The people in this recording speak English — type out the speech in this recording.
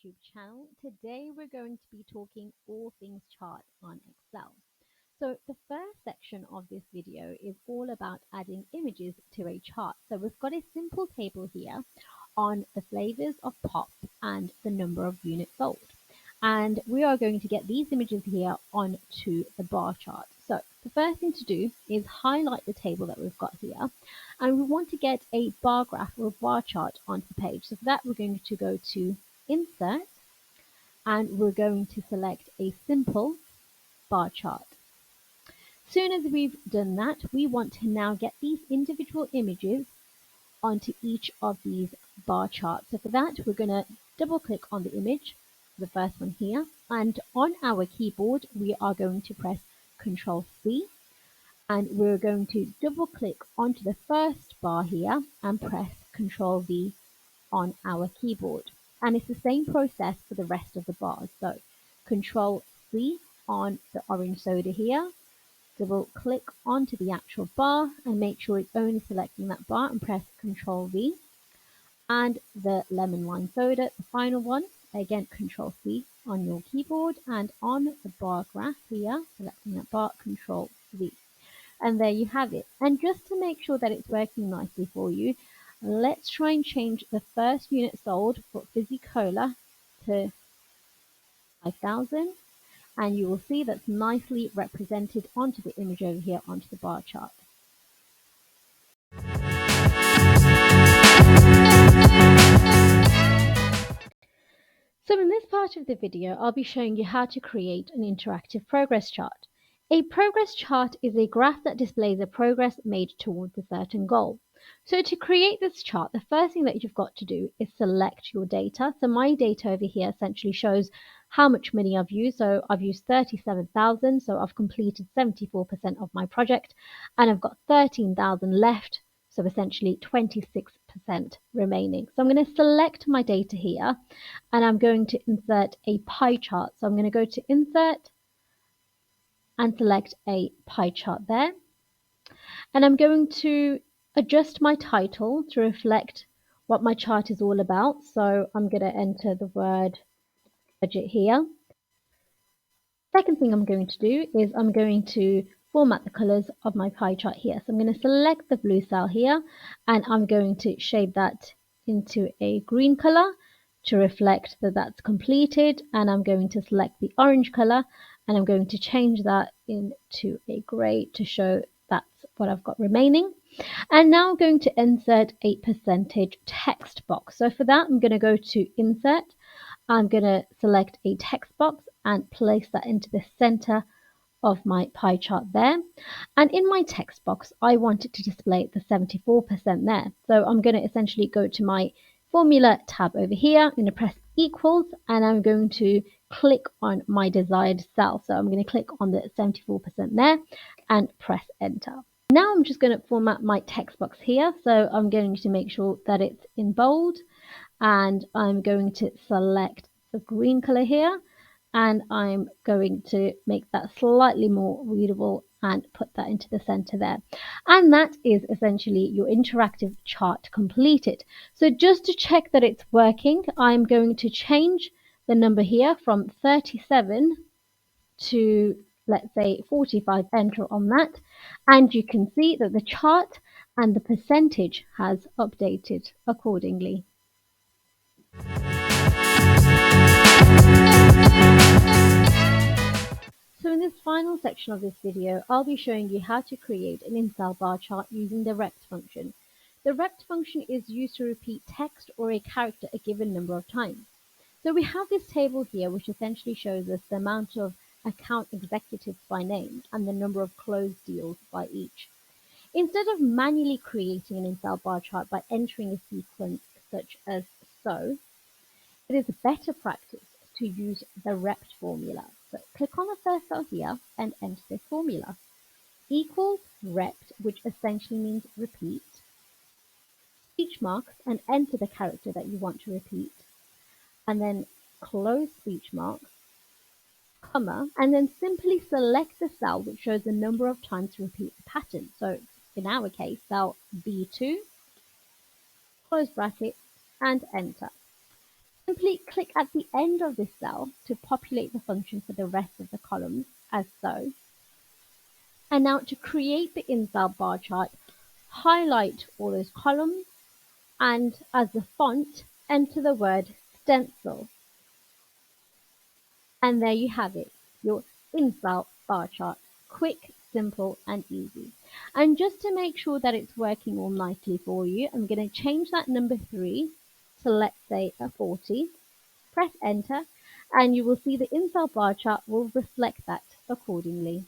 YouTube channel. Today we're going to be talking all things chart on Excel. So the first section of this video is all about adding images to a chart. So we've got a simple table here on the flavors of pop and the number of units sold. And we are going to get these images here onto the bar chart. So the first thing to do is highlight the table that we've got here, and we want to get a bar graph or bar chart onto the page. So for that, we're going to go to Insert, and we're going to select a simple bar chart. Soon as we've done that, we want to now get these individual images onto each of these bar charts. So for that, we're going to double click on the image, the first one here, and on our keyboard, we are going to press Control C, and we're going to double click onto the first bar here and press Control V on our keyboard. And it's the same process for the rest of the bars. So Control C on the orange soda here, double click onto the actual bar and make sure it's only selecting that bar and press Control V. And the lemon lime soda, the final one, again Control C on your keyboard, and on the bar graph here, selecting that bar, Control V. And there you have it. And just to make sure that it's working nicely for you, let's try and change the first unit sold for Fizzy Cola to 5,000. And you will see that's nicely represented onto the image over here onto the bar chart. So in this part of the video, I'll be showing you how to create an interactive progress chart. A progress chart is a graph that displays the progress made towards a certain goal. So to create this chart, the first thing that you've got to do is select your data. So my data over here essentially shows how much money I've used. So I've used 37,000. So I've completed 74% of my project, and I've got 13,000 left. So essentially 26% remaining. So I'm going to select my data here, and I'm going to insert a pie chart. So I'm going to go to Insert and select a pie chart there. And I'm going to adjust my title to reflect what my chart is all about. So I'm going to enter the word budget here. Second thing I'm going to do is I'm going to format the colors of my pie chart here. So I'm going to select the blue cell here, and I'm going to shade that into a green color to reflect that that's completed. And I'm going to select the orange color, and I'm going to change that into a gray to show that's what I've got remaining. And now I'm going to insert a percentage text box. So for that, I'm going to go to Insert. I'm going to select a text box and place that into the center of my pie chart there. And in my text box, I want it to display the 74% there. So I'm going to essentially go to my formula tab over here. I'm going to press equals, and I'm going to click on my desired cell. So I'm going to click on the 74% there and press enter. Now I'm just going to format my text box here. So I'm going to make sure that it's in bold, and I'm going to select the green color here, and I'm going to make that slightly more readable and put that into the center there. And that is essentially your interactive chart completed. So just to check that it's working, I'm going to change the number here from 37 to, let's say, 45, enter on that, and you can see that the chart and the percentage has updated accordingly. So in this final section of this video, I'll be showing you how to create an in-cell bar chart using the rect function. The rect function is used to repeat text or a character a given number of times. So we have this table here, which essentially shows us the amount of account executives by name and the number of closed deals by each. Instead of manually creating an in-cell bar chart by entering a sequence such as so, it is a better practice to use the rect formula. So click on the first cell here and enter this formula. Equals rect, which essentially means repeat, speech marks, and enter the character that you want to repeat, and then close speech marks, comma, and then simply select the cell which shows the number of times to repeat the pattern. So in our case, cell B2, close bracket, and enter. Simply click at the end of this cell to populate the function for the rest of the columns, as so. And now to create the in-cell bar chart, highlight all those columns and as the font, enter the word stencil. And there you have it, your in-cell bar chart. Quick, simple, and easy. And just to make sure that it's working all nicely for you, I'm going to change that number 3 to, let's say, a 40. Press enter, and you will see the in-cell bar chart will reflect that accordingly.